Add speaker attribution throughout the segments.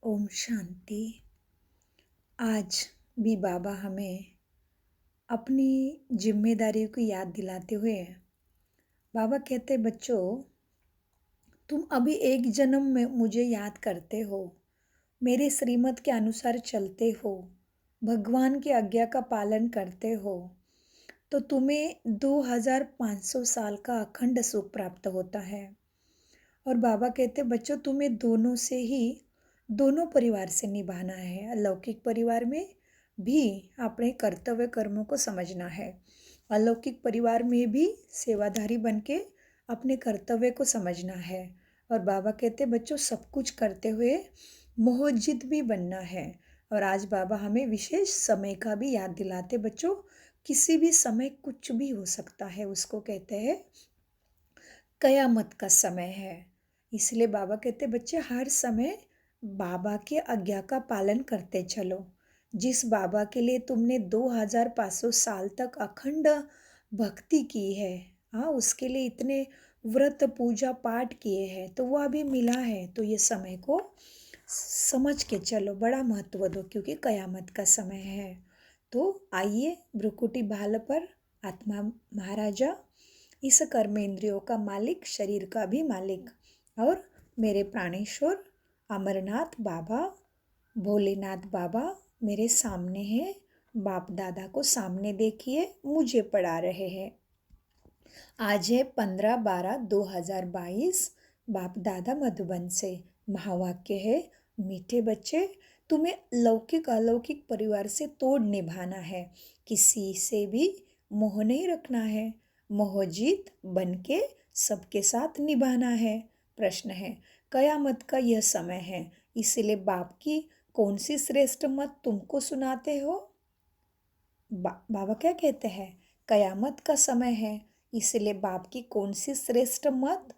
Speaker 1: ओम शांति। आज भी बाबा हमें अपनी जिम्मेदारियों की याद दिलाते हुए बाबा कहते बच्चों, तुम अभी एक जन्म में मुझे याद करते हो, मेरे श्रीमत के अनुसार चलते हो, भगवान की आज्ञा का पालन करते हो, तो तुम्हें 2500 साल का अखंड सुख प्राप्त होता है। और बाबा कहते बच्चों, तुम्हें दोनों से ही दोनों परिवार से निभाना है। अलौकिक परिवार में भी अपने कर्तव्य कर्मों को समझना है, अलौकिक परिवार में भी सेवाधारी बन के अपने कर्तव्य को समझना है। और बाबा कहते बच्चों, सब कुछ करते हुए मोहजित भी बनना है। और आज बाबा हमें विशेष समय का भी याद दिलाते बच्चों, किसी भी समय कुछ भी हो सकता है, उसको कहते हैं कयामत का समय है। इसलिए बाबा कहते बच्चे, हर समय बाबा की आज्ञा का पालन करते चलो। जिस बाबा के लिए तुमने 2500 साल तक अखंड भक्ति की है, हाँ, उसके लिए इतने व्रत पूजा पाठ किए हैं, तो वो अभी मिला है, तो ये समय को समझ के चलो, बड़ा महत्व दो, क्योंकि कयामत का समय है। तो आइए, भ्रुकुटी भाल पर आत्मा महाराजा, इस कर्मेंद्रियों का मालिक, शरीर का भी मालिक, और मेरे प्राणेश्वर अमरनाथ बाबा, भोलेनाथ बाबा मेरे सामने हैं। बाप दादा को सामने देखिए, मुझे पढ़ा रहे हैं। आज है 15/12/2022। बाप दादा मधुबन से महावाक्य है, मीठे बच्चे, तुम्हें लौकिक अलौकिक परिवार से तोड़ निभाना है, किसी से भी मोह नहीं रखना है, मोहजीत बन के सबके साथ निभाना है। प्रश्न है, कयामत का यह समय है, इसलिए बाप की कौन सी श्रेष्ठ मत तुमको सुनाते हो? बाबा क्या कहते हैं, कयामत का समय है, इसलिए बाप की कौन सी श्रेष्ठ मत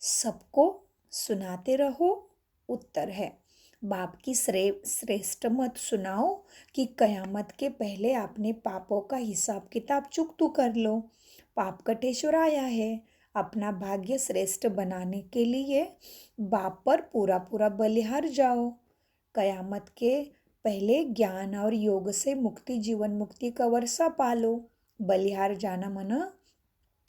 Speaker 1: सबको सुनाते रहो? उत्तर है, बाप की श्रेष्ठ मत सुनाओ कि कयामत के पहले अपने पापों का हिसाब किताब चुकतू कर लो। पाप कटेश्वर आया है, अपना भाग्य श्रेष्ठ बनाने के लिए बाप पर पूरा पूरा बलिहार जाओ। कयामत के पहले ज्ञान और योग से मुक्ति, जीवन मुक्ति का वर्षा पालो। बलिहार जाना मना,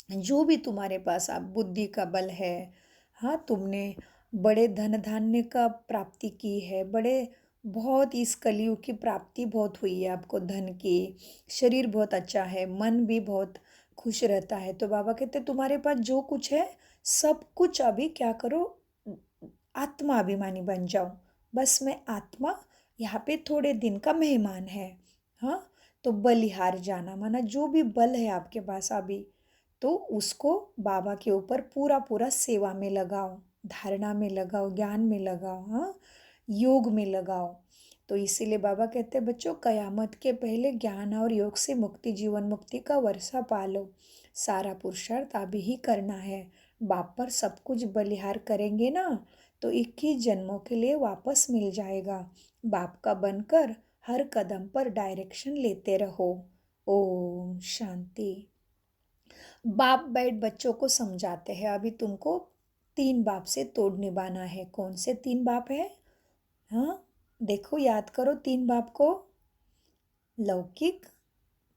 Speaker 1: जो भी तुम्हारे पास आप बुद्धि का बल है, हाँ, तुमने बड़े धन धान्य का प्राप्ति की है, बड़े बहुत इस कलयुग की प्राप्ति बहुत हुई है आपको, धन की, शरीर बहुत अच्छा है, मन भी बहुत खुश रहता है, तो बाबा कहते तुम्हारे पास जो कुछ है सब कुछ अभी क्या करो, आत्मा अभिमानी बन जाओ। बस मैं आत्मा यहाँ पे थोड़े दिन का मेहमान है, हाँ। तो बलिहार जाना माना, जो भी बल है आपके पास अभी, तो उसको बाबा के ऊपर पूरा पूरा सेवा में लगाओ, धारणा में लगाओ, ज्ञान में लगाओ, हाँ, योग में लगाओ। तो इसीलिए बाबा कहते हैं बच्चों, कयामत के पहले ज्ञान और योग से मुक्ति, जीवन मुक्ति का वर्षा पालो। सारा पुरुषार्थ अभी ही करना है। बाप पर सब कुछ बलिहार करेंगे ना, तो 21 जन्मों के लिए वापस मिल जाएगा। बाप का बनकर हर कदम पर डायरेक्शन लेते रहो। ओम शांति। बाप बैठ बच्चों को समझाते हैं, अभी तुमको 3 बाप से तोड़ निभाना है। कौन से 3 बाप है? हाँ, देखो, याद करो 3 बाप को, लौकिक,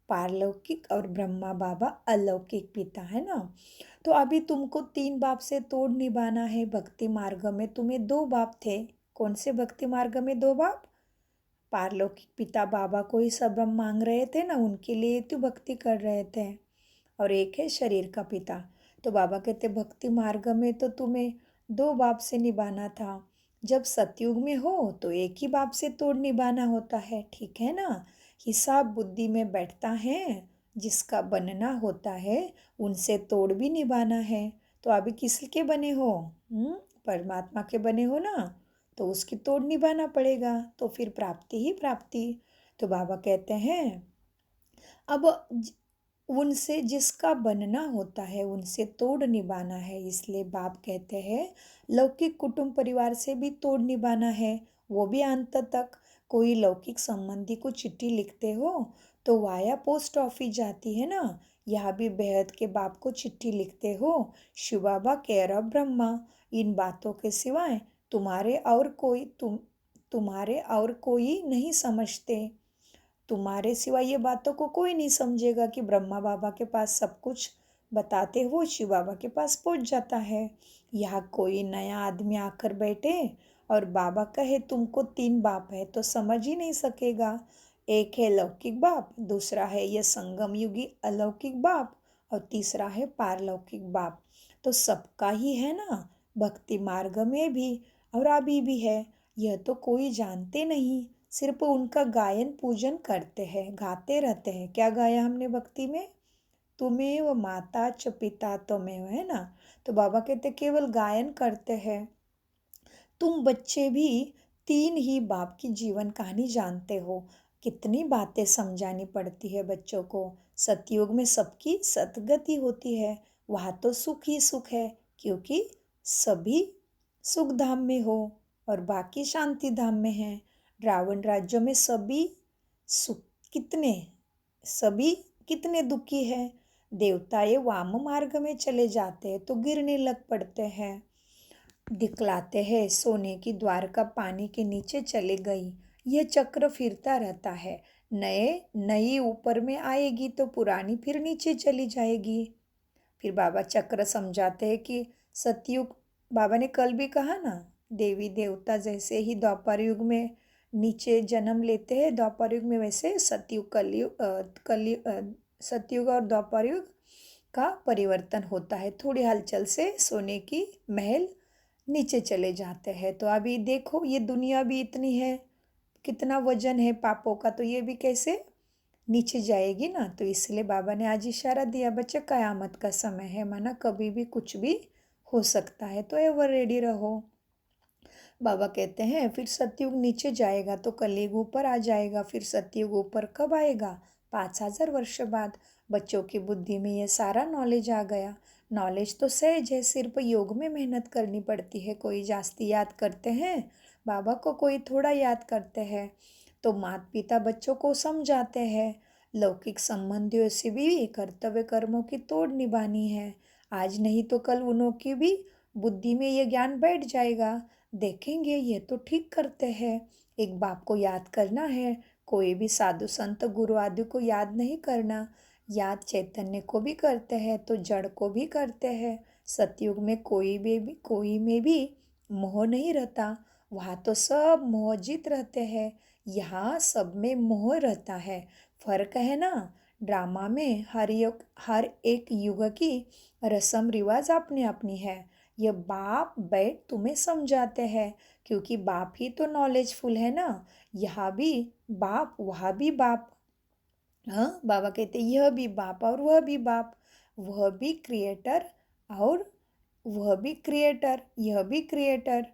Speaker 1: पारलौकिक और ब्रह्मा बाबा अलौकिक पिता, है ना। तो अभी तुमको 3 बाप से तोड़ निभाना है। भक्ति मार्ग में तुम्हें 2 बाप थे। कौन से भक्ति मार्ग में 2 बाप? पारलौकिक पिता बाबा को ही सब हम मांग रहे थे ना, उनके लिए तो भक्ति कर रहे थे। और एक है शरीर का पिता। तो बाबा कहते भक्ति मार्ग में तो तुम्हें 2 बाप से निभाना था। जब सतयुग में हो तो एक ही बाप से तोड़ निभाना होता है, ठीक है ना। हिसाब बुद्धि में बैठता है, जिसका बनना होता है उनसे तोड़ भी निभाना है। तो अभी किसके बने हो? परमात्मा के बने हो ना, तो उसकी तोड़ निभाना पड़ेगा, तो फिर प्राप्ति ही प्राप्ति। तो बाबा कहते हैं अब उनसे जिसका बनना होता है उनसे तोड़ निभाना है। इसलिए बाप कहते हैं लौकिक कुटुंब परिवार से भी तोड़ निभाना है, वो भी अंत तक। कोई लौकिक संबंधी को चिट्ठी लिखते हो तो वाया पोस्ट ऑफिस जाती है ना, यहाँ भी बेहद के बाप को चिट्ठी लिखते हो, शिव बाबा केयर ऑफ ब्रह्मा। इन बातों के सिवाय तुम्हारे और कोई नहीं समझते। तुम्हारे सिवा ये बातों को कोई नहीं समझेगा कि ब्रह्मा बाबा के पास सब कुछ बताते वो शिव बाबा के पास पहुंच जाता है। यहाँ कोई नया आदमी आकर बैठे और बाबा कहे तुमको 3 बाप है तो समझ ही नहीं सकेगा। एक है लौकिक बाप, दूसरा है यह संगम युगी अलौकिक बाप, और तीसरा है पारलौकिक बाप। तो सबका ही है ना, भक्ति मार्ग में भी और अभी भी है। यह तो कोई जानते नहीं, सिर्फ उनका गायन पूजन करते हैं, गाते रहते हैं। क्या गाया हमने भक्ति में? तुम्हें माता च पिता त्वमेव, है ना। तो बाबा कहते केवल गायन करते हैं। तुम बच्चे भी 3 ही बाप की जीवन कहानी जानते हो। कितनी बातें समझानी पड़ती है बच्चों को। सतयुग में सबकी सतगति होती है, वहाँ तो सुख ही सुख है, क्योंकि सभी सुख धाम में हो और बाकी शांति धाम में है। रावण राज्य में सुख कितने सभी कितने दुखी है। देवता ये वाम मार्ग में चले जाते हैं तो गिरने लग पड़ते हैं। दिखलाते हैं सोने की द्वारका पानी के नीचे चले गई। यह चक्र फिरता रहता है। नई ऊपर में आएगी तो पुरानी फिर नीचे चली जाएगी। फिर बाबा चक्र समझाते हैं कि सतयुग, बाबा ने कल भी कहा ना, देवी देवता जैसे ही द्वापर युग में नीचे जन्म लेते हैं, द्वापर युग में वैसे सतयुग और द्वापर युग का परिवर्तन होता है। थोड़ी हलचल से सोने की महल नीचे चले जाते हैं। तो अभी देखो ये दुनिया भी इतनी है, कितना वजन है पापों का, तो ये भी कैसे नीचे जाएगी ना। तो इसलिए बाबा ने आज इशारा दिया, बच्चे कयामत का समय है, माना कभी भी कुछ भी हो सकता है, तो एवर रेडी रहो। बाबा कहते हैं फिर सतयुग नीचे जाएगा तो कलयुग ऊपर आ जाएगा। फिर सतयुग ऊपर कब आएगा? 5000 वर्ष बाद। बच्चों की बुद्धि में ये सारा नॉलेज आ गया। नॉलेज तो सहज है, सिर्फ योग में मेहनत करनी पड़ती है। कोई जास्ती याद करते हैं बाबा को, कोई थोड़ा याद करते हैं। तो माता पिता बच्चों को समझाते हैं लौकिक संबंधियों से भी कर्तव्य कर्मों की तोड़ निभानी है। आज नहीं तो कल उनकी भी बुद्धि में ये ज्ञान बैठ जाएगा। देखेंगे ये तो ठीक करते हैं। एक बाप को याद करना है, कोई भी साधु संत गुरु आदि को याद नहीं करना। याद चैतन्य को भी करते हैं तो जड़ को भी करते हैं। सतयुग में कोई में भी मोह नहीं रहता, वहाँ तो सब मोहजित रहते हैं। यहाँ सब में मोह रहता है। फर्क है ना। ड्रामा में हर एक युग की रस्म रिवाज अपनी अपनी है। ये बाप बैठ तुम्हें समझाते हैं, क्योंकि बाप ही तो नॉलेजफुल है ना। यहाँ भी बाप वहाँ भी बाप। हाँ, बाबा कहते यह भी बाप और वह भी बाप, वह भी क्रिएटर और वह भी क्रिएटर, यह भी क्रिएटर।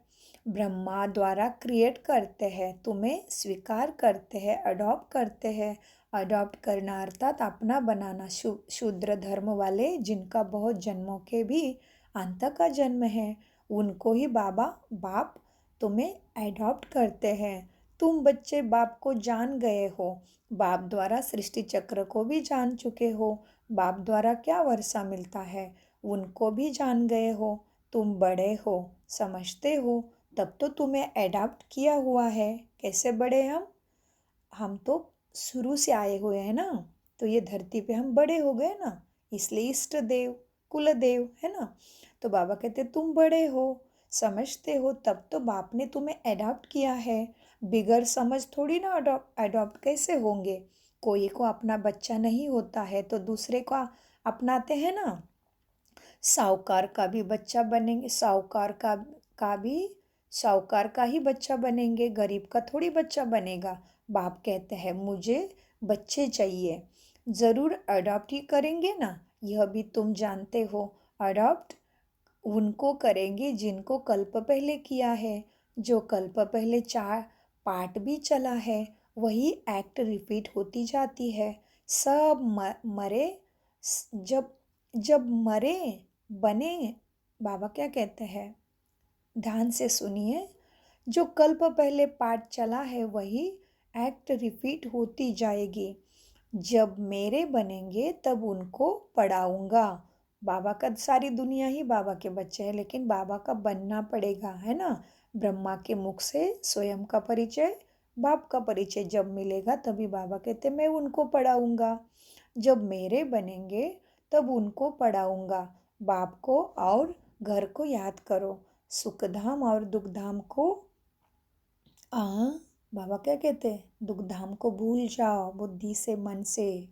Speaker 1: ब्रह्मा द्वारा क्रिएट करते हैं, तुम्हें स्वीकार करते हैं, अडॉप्ट करते हैं। अडॉप्ट करना अर्थात अपना बनाना। शूद्र धर्म वाले जिनका बहुत जन्मों के भी अंत का जन्म है, उनको ही बाबा बाप तुम्हें अडॉप्ट करते हैं। तुम बच्चे बाप को जान गए हो, बाप द्वारा सृष्टि चक्र को भी जान चुके हो। बाप द्वारा क्या वर्षा मिलता है उनको भी जान गए हो। तुम बड़े हो, समझते हो, तब तो तुम्हें एडाप्ट किया हुआ है। कैसे बड़े हम तो शुरू से आए हुए हैं ना, तो ये धरती पे हम बड़े हो गए ना, इसलिए इष्ट देव कुल देव है ना। तो बाबा कहते तुम बड़े हो, समझते हो, तब तो बाप ने तुम्हें एडाप्ट किया है। बिगर समझ थोड़ी ना अडॉप्ट कैसे होंगे। कोई को अपना बच्चा नहीं होता है तो दूसरे को अपनाते हैं ना। साहूकार का भी बच्चा बनेंगे, का भी साहूकार का ही बच्चा बनेंगे, गरीब का थोड़ी बच्चा बनेगा। बाप कहते हैं मुझे बच्चे चाहिए, ज़रूर अडॉप्ट ही करेंगे ना, यह भी तुम जानते हो। अडॉप्ट उनको करेंगे जिनको कल्प पहले किया है। जो कल्प पहले 4 पार्ट भी चला है, वही एक्ट रिपीट होती जाती है। सब मरे, जब जब मरे बने। बाबा क्या कहते हैं, ध्यान से सुनिए। जो कल्प पहले पार्ट चला है वही एक्ट रिपीट होती जाएगी। जब मेरे बनेंगे तब उनको पढ़ाऊंगा। बाबा का सारी दुनिया ही बाबा के बच्चे हैं, लेकिन बाबा का बनना पड़ेगा, है ना। ब्रह्मा के मुख से स्वयं का परिचय, बाप का परिचय जब मिलेगा तभी बाबा कहते मैं उनको पढ़ाऊंगा। जब मेरे बनेंगे तब उनको पढ़ाऊंगा। बाप को और घर को याद करो, सुखधाम और दुखधाम को आ बाबा क्या कहते हैं, दुखधाम को भूल जाओ बुद्धि से मन से।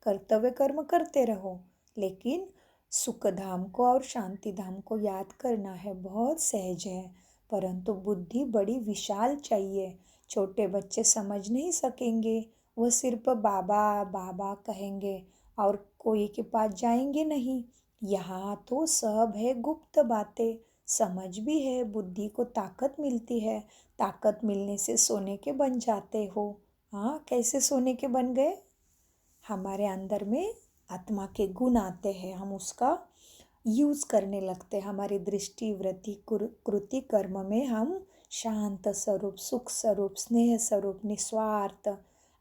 Speaker 1: कर्तव्य कर्म करते रहो, लेकिन सुख धाम को और शांति धाम को याद करना है, बहुत सहज है। परंतु बुद्धि बड़ी विशाल चाहिए। छोटे बच्चे समझ नहीं सकेंगे, वो सिर्फ बाबा बाबा कहेंगे और कोई के पास जाएंगे नहीं। यहाँ तो सब है गुप्त बातें, समझ भी है, बुद्धि को ताकत मिलती है। ताकत मिलने से सोने के बन जाते हो। हाँ, कैसे सोने के बन गए? हमारे अंदर में आत्मा के गुण आते हैं, हम उसका यूज़ करने लगते हैं। हमारी दृष्टि वृत्ति कृति कर्म में हम शांत स्वरूप, सुख स्वरूप, स्नेह स्वरूप, निस्वार्थ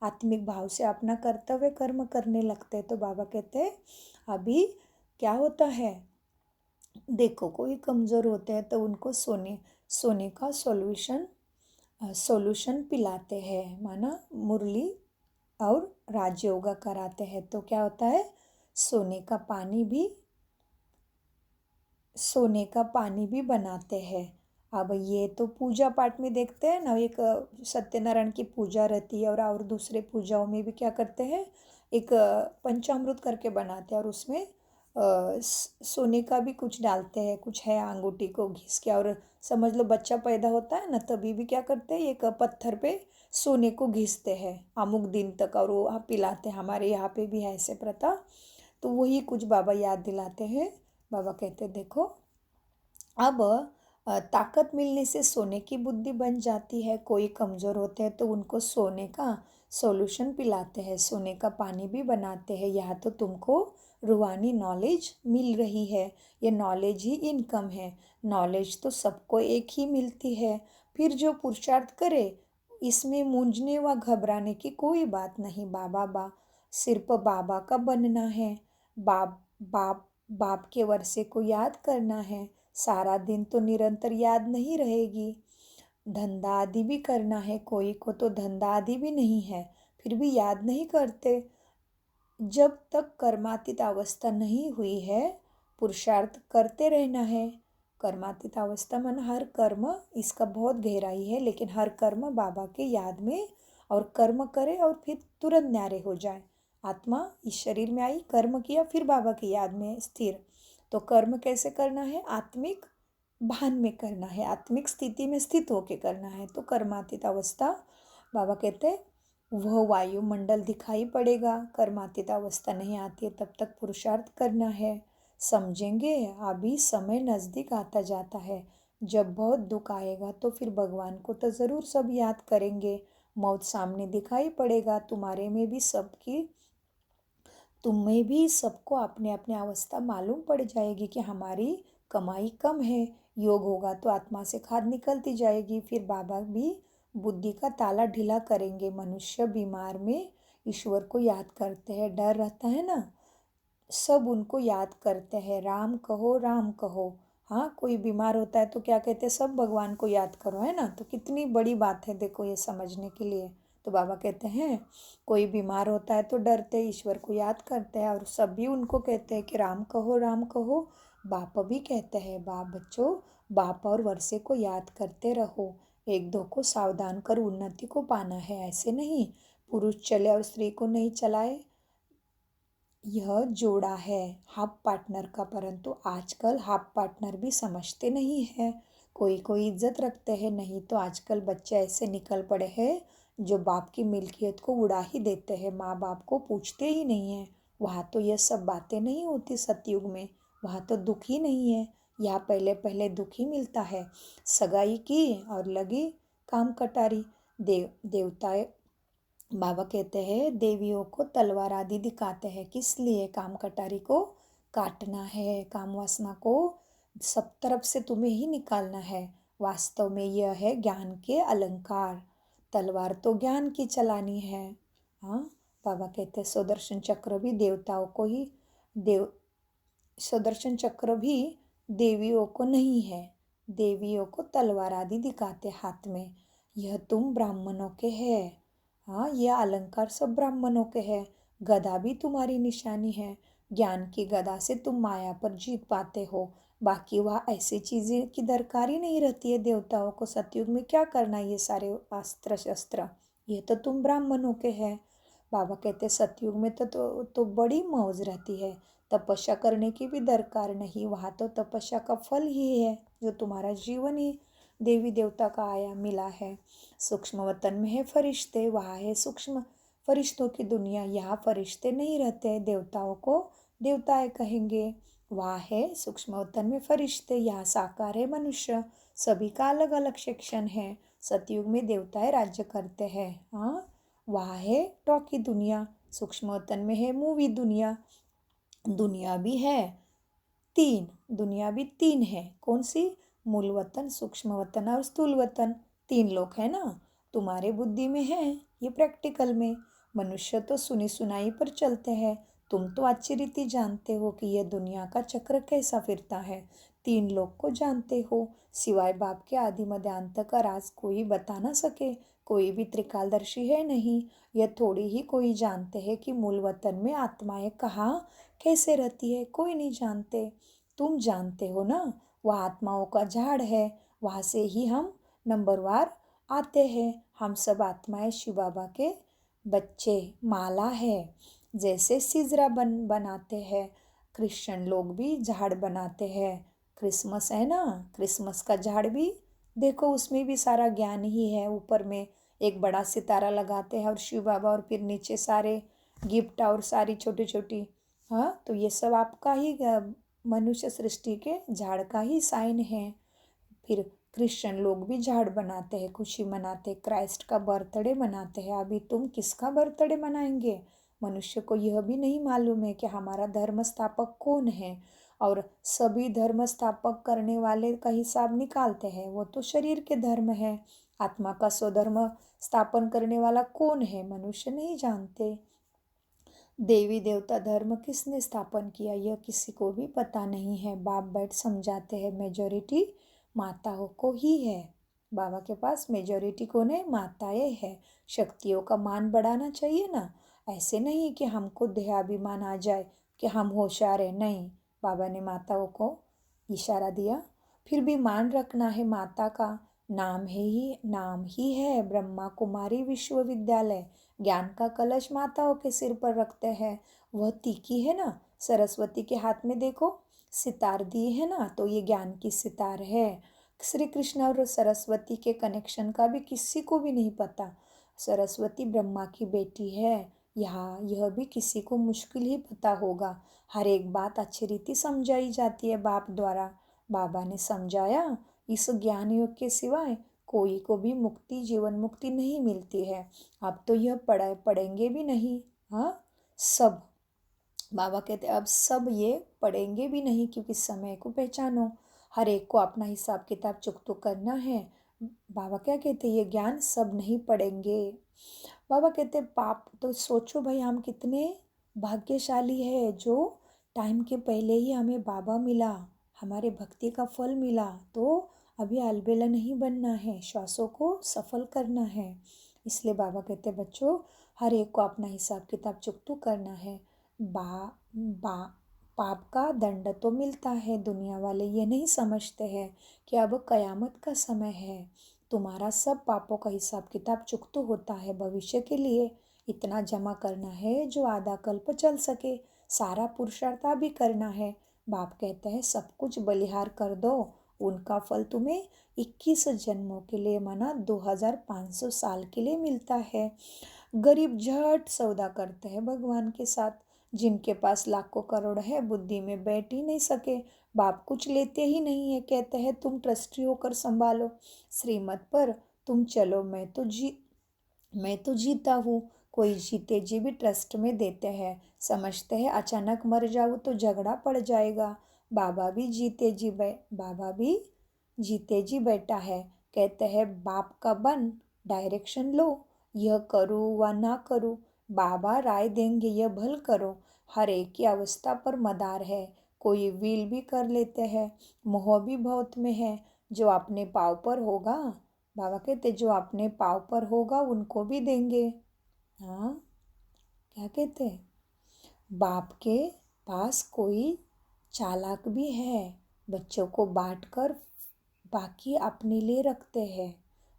Speaker 1: आत्मिक भाव से अपना कर्तव्य कर्म करने लगते हैं। तो बाबा कहते हैं अभी क्या होता है, देखो कोई कमज़ोर होते हैं तो उनको सोने सोने का सॉल्यूशन पिलाते हैं, माना मुरली और राजयोगा कराते हैं। तो क्या होता है, सोने का पानी भी सोने का पानी भी बनाते हैं। अब ये तो पूजा पाठ में देखते हैं ना, एक सत्यनारायण की पूजा रहती है और दूसरे पूजाओं में भी क्या करते हैं, एक पंचामृत करके बनाते हैं और उसमें सोने का भी कुछ डालते हैं, कुछ है अंगूठी को घिस के। और समझ लो बच्चा पैदा होता है ना, तभी भी क्या करते हैं, एक पत्थर पे सोने को घिसते हैं अमुक दिन तक और वो पिलाते हैं। हमारे यहाँ पे भी है ऐसे प्रथा। तो वही कुछ बाबा याद दिलाते हैं। बाबा कहते देखो अब ताकत मिलने से सोने की बुद्धि बन जाती है। कोई कमज़ोर होते हैं तो उनको सोने का सॉल्यूशन पिलाते हैं, सोने का पानी भी बनाते हैं। यहाँ तो तुमको रूहानी नॉलेज मिल रही है, ये नॉलेज ही इनकम है। नॉलेज तो सबको एक ही मिलती है। फिर जो पुरुषार्थ करे इसमें मूंझने व घबराने की कोई बात नहीं। बाबा सिर्फ बाबा का बनना है। बाप बाप बाप के वर्षे को याद करना है। सारा दिन तो निरंतर याद नहीं रहेगी, धंधा आदि भी करना है। कोई को तो धंधा आदि भी नहीं है, फिर भी याद नहीं करते। जब तक कर्मातीत अवस्था नहीं हुई है, पुरुषार्थ करते रहना है। कर्मातीत अवस्था मन हर कर्म, इसका बहुत गहराई है, लेकिन हर कर्म बाबा के याद में और कर्म करे और फिर तुरंत न्यारे हो जाए। आत्मा इस शरीर में आई, कर्म किया, फिर बाबा की याद में स्थिर। तो कर्म कैसे करना है, आत्मिक भान में करना है, आत्मिक स्थिति में स्थित होके करना है। तो कर्मातीत अवस्था बाबा कहते हैं वह वायुमंडल दिखाई पड़ेगा। कर्मातीत अवस्था नहीं आती है तब तक पुरुषार्थ करना है। समझेंगे अभी समय नज़दीक आता जाता है। जब बहुत दुख आएगा तो फिर भगवान को तो ज़रूर सब याद करेंगे। मौत सामने दिखाई पड़ेगा, तुम्हारे में भी सबकी, तुम्हें भी सबको अपने अपने अवस्था मालूम पड़ जाएगी कि हमारी कमाई कम है। योग होगा तो आत्मा से खाद निकलती जाएगी। फिर बाबा भी बुद्धि का ताला ढीला करेंगे। मनुष्य बीमार में ईश्वर को याद करते हैं, डर रहता है ना, सब उनको याद करते हैं, राम कहो राम कहो। हाँ, कोई बीमार होता है तो क्या कहते हैं, सब भगवान को याद करो, है ना। तो कितनी बड़ी बात है देखो ये समझने के लिए। तो बाबा कहते हैं कोई बीमार होता है तो डरते ईश्वर को याद करते हैं और सब भी उनको कहते हैं कि राम कहो राम कहो। बाप भी कहते हैं बाप बच्चों, बाप और वर्षे को याद करते रहो। एक दो को सावधान कर उन्नति को पाना है, ऐसे नहीं पुरुष चले और स्त्री को नहीं चलाए। यह जोड़ा है हाफ पार्टनर का, परंतु आजकल हाफ पार्टनर भी समझते नहीं है। कोई कोई इज्जत रखते हैं, नहीं तो आजकल बच्चे ऐसे निकल पड़े हैं जो बाप की मिल्कियत को उड़ा ही देते हैं, माँ बाप को पूछते ही नहीं है। वहाँ तो ये सब बातें नहीं होती सतयुग में, वहाँ तो दुख ही नहीं है। यहाँ पहले पहले दुख ही मिलता है। सगाई की और लगी काम कटारी। देवताएं, बाबा कहते हैं देवियों को तलवार आदि दिखाते हैं, किस लिए, काम कटारी को काटना है, काम वासना को सब तरफ से तुम्हें ही निकालना है। वास्तव में यह है ज्ञान के अलंकार, तलवार तो ज्ञान की चलानी है। हाँ, बाबा कहते हैं सुदर्शन चक्र भी देवताओं को ही, देव सुदर्शन चक्र भी देवियों को नहीं है, देवियों को तलवार आदि दिखाते हाथ में। यह तुम ब्राह्मणों के हैं। हाँ, यह अलंकार सब ब्राह्मणों के हैं। गदा भी तुम्हारी निशानी है। ज्ञान की गदा से तुम माया पर जीत पाते हो। बाकी वह ऐसी चीजें की दरकार ही नहीं रहती है देवताओं को। सतयुग में क्या करना ये सारे अस्त्र शस्त्र, ये तो तुम ब्राह्मणों के हैं। बाबा कहते सतयुग में तो बड़ी मौज रहती है। तपस्या करने की भी दरकार नहीं, वहाँ तो तपस्या का फल ही है जो तुम्हारा जीवन ही देवी देवता का आया मिला है। सूक्ष्म वतन में है फरिश्ते, वहाँ है सूक्ष्म फरिश्तों की दुनिया। यहाँ फरिश्ते नहीं रहते, देवताओं को देवताएं कहेंगे। वहाँ है सूक्ष्म वतन में फरिश्ते, यहाँ साकार है मनुष्य। सभी का अलग अलग सेक्शन है। सतयुग में देवताएं राज्य करते हैं। हाँ, वहाँ है टॉकी दुनिया। सूक्ष्म वतन में है मूवी दुनिया। दुनिया भी है तीन, दुनिया भी तीन है। कौन सी? मूल वतन, सूक्ष्म वतन और स्थूल वतन। तीन लोग है ना। तुम्हारे बुद्धि में है, ये प्रैक्टिकल में। मनुष्य तो सुनी सुनाई पर चलते हैं। तुम तो अच्छी रीति जानते हो कि यह दुनिया का चक्र कैसा फिरता है। तीन लोग को जानते हो, सिवाय बाप के आदि मध्य अंत का राज कोई बता ना सके। कोई भी त्रिकालदर्शी है नहीं। यह थोड़ी ही कोई जानते हैं कि मूल वतन में आत्माएं कहाँ कैसे रहती है, कोई नहीं जानते। तुम जानते हो ना, वह आत्माओं का झाड़ है। वहाँ से ही हम नंबरवार आते हैं। हम सब आत्माएं शिव बाबा के बच्चे, माला है। जैसे सिजरा बनाते हैं, क्रिश्चियन लोग भी झाड़ बनाते हैं। क्रिसमस है ना, क्रिसमस का झाड़ भी देखो, उसमें भी सारा ज्ञान ही है। ऊपर में एक बड़ा सितारा लगाते हैं और शिव बाबा, और फिर नीचे सारे गिफ्ट और सारी छोटी छोटी। हाँ, तो ये सब आपका ही मनुष्य सृष्टि के झाड़ का ही साइन है। फिर क्रिश्चियन लोग भी झाड़ बनाते हैं, खुशी मनाते, क्राइस्ट का बर्थडे मनाते हैं। अभी तुम किसका बर्थडे मनाएंगे? मनुष्य को यह भी नहीं मालूम है कि हमारा धर्म स्थापक कौन है। और सभी धर्म स्थापक करने वाले का हिसाब निकालते हैं, वो तो शरीर के धर्म है। आत्मा का स्वधर्म स्थापन करने वाला कौन है, मनुष्य नहीं जानते। देवी देवता धर्म किसने स्थापन किया, यह किसी को भी पता नहीं है। बाप बैठ समझाते हैं, मेजॉरिटी माताओं को ही है। बाबा के पास मेजॉरिटी कौन है? माताएं है। शक्तियों का मान बढ़ाना चाहिए ना। ऐसे नहीं कि हमको देहाभिमान आ जाए कि हम होशियार है, नहीं। बाबा ने माताओं को इशारा दिया, फिर भी मान रखना है। माता का नाम ही है ब्रह्मा कुमारी विश्वविद्यालय। ज्ञान का कलश माताओं के सिर पर रखते हैं। वह तीखी है ना, सरस्वती के हाथ में देखो सितार दी है ना, तो ये ज्ञान की सितार है। श्री कृष्ण और सरस्वती के कनेक्शन का भी किसी को भी नहीं पता। सरस्वती ब्रह्मा की बेटी है। यहाँ यह भी किसी को मुश्किल ही पता होगा। हर एक बात अच्छी रीति समझाई जाती है बाप द्वारा। बाबा ने समझाया, इस ज्ञान योग के सिवाय कोई को भी मुक्ति, जीवन मुक्ति नहीं मिलती है। अब तो यह पढ़ेंगे भी नहीं। हाँ, सब बाबा कहते अब सब ये पढ़ेंगे भी नहीं, क्योंकि समय को पहचानो। हर एक को अपना हिसाब किताब चुकतो करना है। बाबा क्या कहते ये ज्ञान सब नहीं पढ़ेंगे। बाबा कहते पाप तो सोचो भाई, हम कितने भाग्यशाली है जो टाइम के पहले ही हमें बाबा मिला, हमारे भक्ति का फल मिला। तो अभी अलबेला नहीं बनना है, श्वासों को सफल करना है। इसलिए बाबा कहते बच्चों, हर एक को अपना हिसाब किताब चुकतो करना है। बा बा पाप का दंड तो मिलता है। दुनिया वाले ये नहीं समझते हैं कि अब कयामत का समय है। तुम्हारा सब पापों का हिसाब किताब चुकतो होता है भविष्य के लिए। इतना जमा करना है जो आधा कल्प चल सके। सारा पुरुषार्थ भी करना है। बाप कहते हैं सब कुछ बलिहार कर दो, उनका फल तुम्हें 21 जन्मों के लिए, माना 2500 साल के लिए मिलता है। गरीब झट सौदा करते हैं भगवान के साथ। जिनके पास लाखों करोड़ है, बुद्धि में बैठ ही नहीं सके। बाप कुछ लेते ही नहीं है, कहते हैं तुम ट्रस्टी होकर संभालो श्रीमत पर तुम चलो। मैं तो जीता हूँ। कोई जीते जी भी ट्रस्ट में देते हैं, समझते हैं अचानक मर जाऊँ तो झगड़ा पड़ जाएगा। बाबा भी जीते जी बैठा है। कहते हैं बाप का बन, डायरेक्शन लो, यह करूँ व ना करूँ, बाबा राय देंगे, यह भल करो। हर एक की अवस्था पर मदार है। कोई व्हील भी कर लेते हैं, मोह भी बहुत में है। जो अपने पाँव पर होगा, बाबा कहते जो अपने पाँव पर होगा उनको भी देंगे। हाँ, क्या कहते हैं, बाप के पास कोई चालाक भी है, बच्चों को बांट कर बाकी अपने लिए रखते हैं।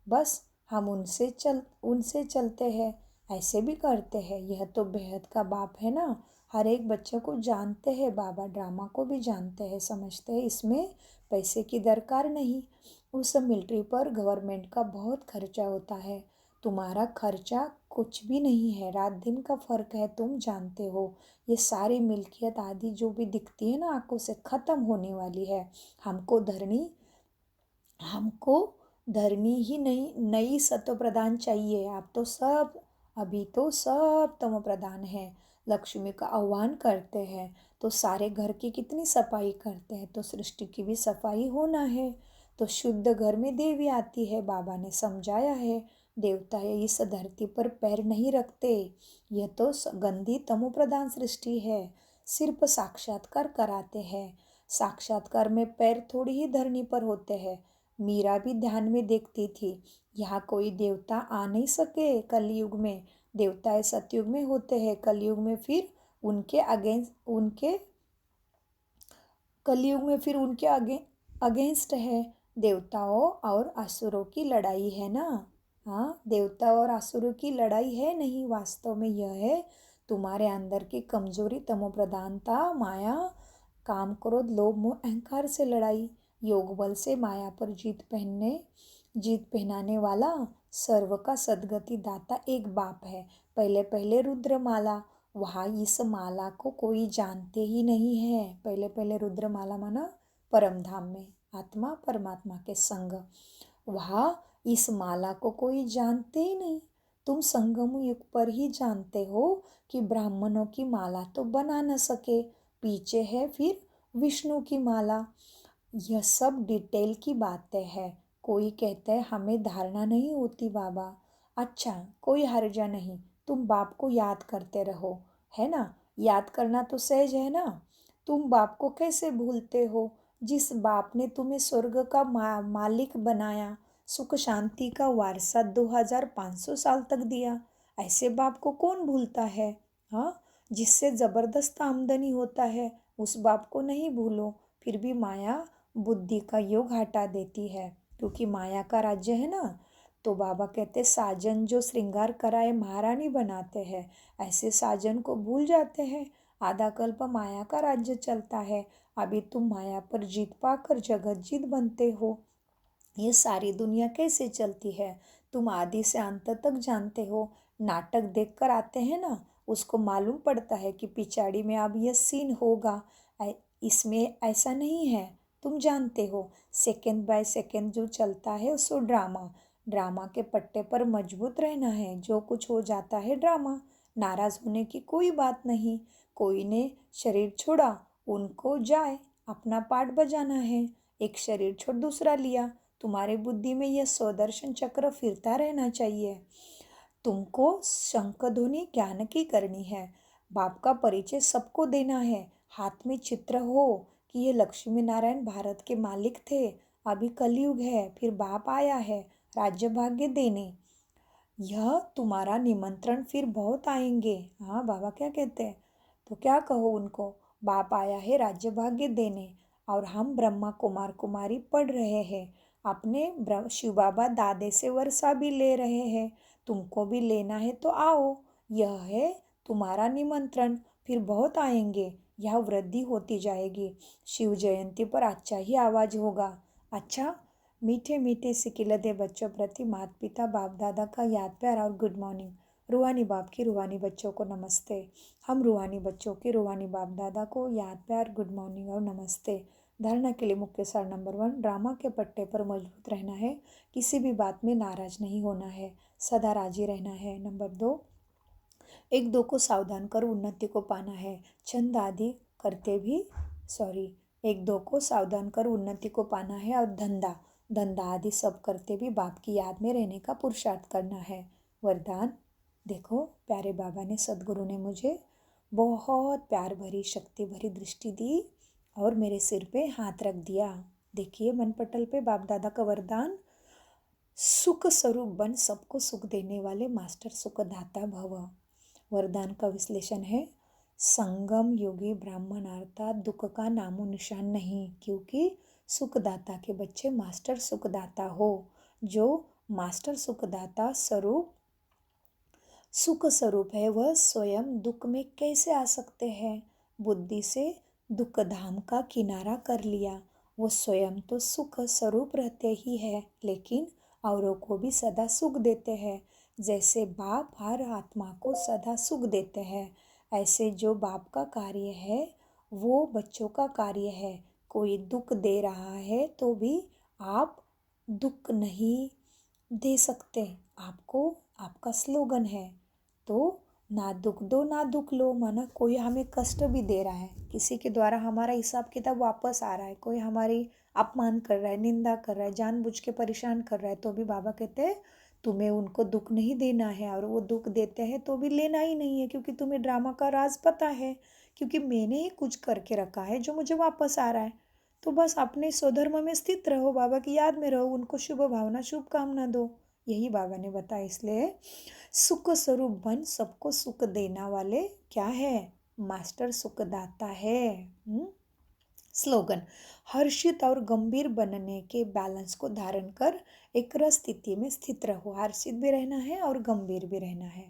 Speaker 1: बस हम उनसे चलते हैं, ऐसे भी करते हैं। यह तो बेहद का बाप है ना, हर एक बच्चे को जानते हैं, बाबा ड्रामा को भी जानते हैं, समझते हैं इसमें पैसे की दरकार नहीं। उस मिलिट्री पर गवर्नमेंट का बहुत खर्चा होता है, तुम्हारा खर्चा कुछ भी नहीं है, रात दिन का फ़र्क है, तुम जानते हो। ये सारी मिल्कियत आदि जो भी दिखती है ना आंखों से, ख़त्म होने वाली है। हमको धरनी हमको धरनी ही नहीं, नई सत्व प्रदान चाहिए। आप तो सब अभी तो सब तमो प्रधान है। लक्ष्मी का आह्वान करते हैं तो सारे घर की कितनी सफाई करते हैं, तो सृष्टि की भी सफाई होना है। तो शुद्ध घर में देवी आती है, बाबा ने समझाया है। देवता है इस धरती पर पैर नहीं रखते, यह तो गंदी तमो प्रधान सृष्टि है। सिर्फ साक्षात्कार कराते हैं, साक्षात्कार में पैर थोड़ी ही धरनी पर होते हैं। मीरा भी ध्यान में देखती थी, यहाँ कोई देवता आ नहीं सके कलयुग में। देवताएं सतयुग में होते हैं, कलयुग में फिर उनके अगेंस्ट उनके कलयुग में फिर उनके अगेंस्ट है। देवताओं और असुरों की लड़ाई है ना। हाँ, देवता और असुरों की लड़ाई है नहीं, वास्तव में यह है तुम्हारे अंदर की कमजोरी, तमोप्रधानता, माया, काम क्रोध लोभ मोह अहंकार से लड़ाई। योग बल से माया पर जीत पहनाने वाला सर्व का सद्गति दाता एक बाप है। पहले पहले रुद्रमाला, वहाँ इस माला को कोई जानते ही नहीं है। पहले पहले रुद्रमाला माना परम धाम में आत्मा परमात्मा के संग, वहाँ इस माला को कोई जानते ही नहीं। तुम संगम युग पर ही जानते हो कि ब्राह्मणों की माला तो बना न सके, पीछे है फिर विष्णु की माला। यह सब डिटेल की बातें हैं। कोई कहता है हमें धारणा नहीं होती बाबा। अच्छा, कोई हर्जा नहीं, तुम बाप को याद करते रहो, है ना। याद करना तो सहज है ना। तुम बाप को कैसे भूलते हो, जिस बाप ने तुम्हें स्वर्ग का मालिक बनाया, सुख शांति का वारसा 2500 साल तक दिया। ऐसे बाप को कौन भूलता है। हाँ, जिससे ज़बरदस्त आमदनी होता है, उस बाप को नहीं भूलो। फिर भी माया बुद्धि का योग हटा देती है, क्योंकि माया का राज्य है ना। तो बाबा कहते साजन जो श्रृंगार कराए महारानी बनाते हैं, ऐसे साजन को भूल जाते हैं। आधा कल्प माया का राज्य चलता है, अभी तुम माया पर जीत पाकर जगत जीत बनते हो। ये सारी दुनिया कैसे चलती है तुम आदि से अंत तक जानते हो। नाटक देखकर आते हैं ना, उसको मालूम पड़ता है कि पिछाड़ी में अब यह सीन होगा। इसमें ऐसा नहीं है, तुम जानते हो। सेकंड बाय सेकंड जो चलता है उसको ड्रामा, ड्रामा के पट्टे पर मजबूत रहना है। जो कुछ हो जाता है ड्रामा, नाराज होने की कोई बात नहीं। कोई ने शरीर छोड़ा, उनको जाए अपना पार्ट बजाना है। एक शरीर छोड़ दूसरा लिया, तुम्हारे बुद्धि में यह स्वदर्शन चक्र फिरता रहना चाहिए। तुमको शंख ध्वनि ज्ञान की करनी है, बाप का परिचय सबको देना है। हाथ में चित्र हो कि ये लक्ष्मी नारायण भारत के मालिक थे, अभी कलयुग है, फिर बाप आया है राज्य भाग्य देने। यह तुम्हारा निमंत्रण, फिर बहुत आएंगे। हाँ, बाबा क्या कहते हैं, तो क्या कहो उनको, बाप आया है राज्य भाग्य देने, और हम ब्रह्मा कुमार कुमारी पढ़ रहे हैं, अपने शिव बाबा दादे से वर्षा भी ले रहे हैं। तुमको भी लेना है तो आओ, यह है तुम्हारा निमंत्रण, फिर बहुत आएंगे। यह वृद्धि होती जाएगी। शिव जयंती पर अच्छा ही आवाज़ होगा। अच्छा, मीठे मीठे सिकिलते बच्चों प्रति माता पिता बाप दादा का याद प्यार और गुड मॉर्निंग। रूहानी बाप की रूहानी बच्चों को नमस्ते। हम रूहानी बच्चों के रूहानी बाप दादा को याद प्यार गुड मॉर्निंग और नमस्ते। धारणा के लिए मुख्य सार नंबर 1, ड्रामा के पट्टे पर मजबूत रहना है, किसी भी बात में नाराज नहीं होना है, सदा राजी रहना है। नंबर 2, एक दो को सावधान कर उन्नति को पाना है। छंद आदि करते भी एक दो को सावधान कर उन्नति को पाना है, और धंधा आदि सब करते भी बाप की याद में रहने का पुरुषार्थ करना है। वरदान, देखो प्यारे बाबा ने, सदगुरु ने मुझे बहुत प्यार भरी शक्ति भरी दृष्टि दी और मेरे सिर पे हाथ रख दिया। देखिए मन पटल पे बाप दादा का वरदान, सुख स्वरूप बन सबको सुख देने वाले मास्टर सुखदाता भव। वरदान का विश्लेषण है, संगम योगी ब्राह्मण अर्थात दुख का नामो निशान नहीं, क्योंकि सुखदाता के बच्चे मास्टर सुखदाता हो। जो मास्टर सुखदाता स्वरूप सुख स्वरूप है वह स्वयं दुख में कैसे आ सकते हैं। बुद्धि से दुख धाम का किनारा कर लिया। वो स्वयं तो सुख स्वरूप रहते ही है, लेकिन औरों को भी सदा सुख देते हैं। जैसे बाप हर आत्मा को सदा सुख देते हैं, ऐसे जो बाप का कार्य है वो बच्चों का कार्य है। कोई दुख दे रहा है तो भी आप दुख नहीं दे सकते। आपको आपका स्लोगन है, तो ना दुख दो ना दुख लो। माना कोई हमें कष्ट भी दे रहा है, किसी के द्वारा हमारा हिसाब किताब वापस आ रहा है, कोई हमारी अपमान कर रहा है, निंदा कर रहा है, जानबूझ के परेशान कर रहा है, तो भी बाबा कहते हैं तुम्हें उनको दुख नहीं देना है। और वो दुख देते हैं तो भी लेना ही नहीं है, क्योंकि तुम्हें ड्रामा का राज पता है, क्योंकि मैंने ही कुछ करके रखा है जो मुझे वापस आ रहा है। तो बस अपने स्वधर्म में स्थित रहो, बाबा की याद में रहो, उनको शुभ भावना शुभकामना दो। यही बाबा ने बताया। इसलिए सुख स्वरूप बन सबको सुख देना वाले क्या है, मास्टर सुखदाता है। स्लोगन, हर्षित और गंभीर बनने के बैलेंस को धारण कर एक रस स्थिति में स्थित रहो। हर्षित भी रहना है और गंभीर भी रहना है।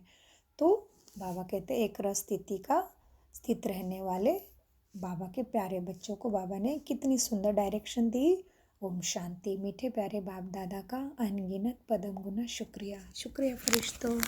Speaker 1: तो बाबा कहते हैं एक रस स्थिति का स्थित रहने वाले बाबा के प्यारे बच्चों को बाबा ने कितनी सुंदर डायरेक्शन दी। ओम शांति। मीठे प्यारे बाप दादा का अनगिनत पदम गुना शुक्रिया। शुक्रिया फरिश्तों।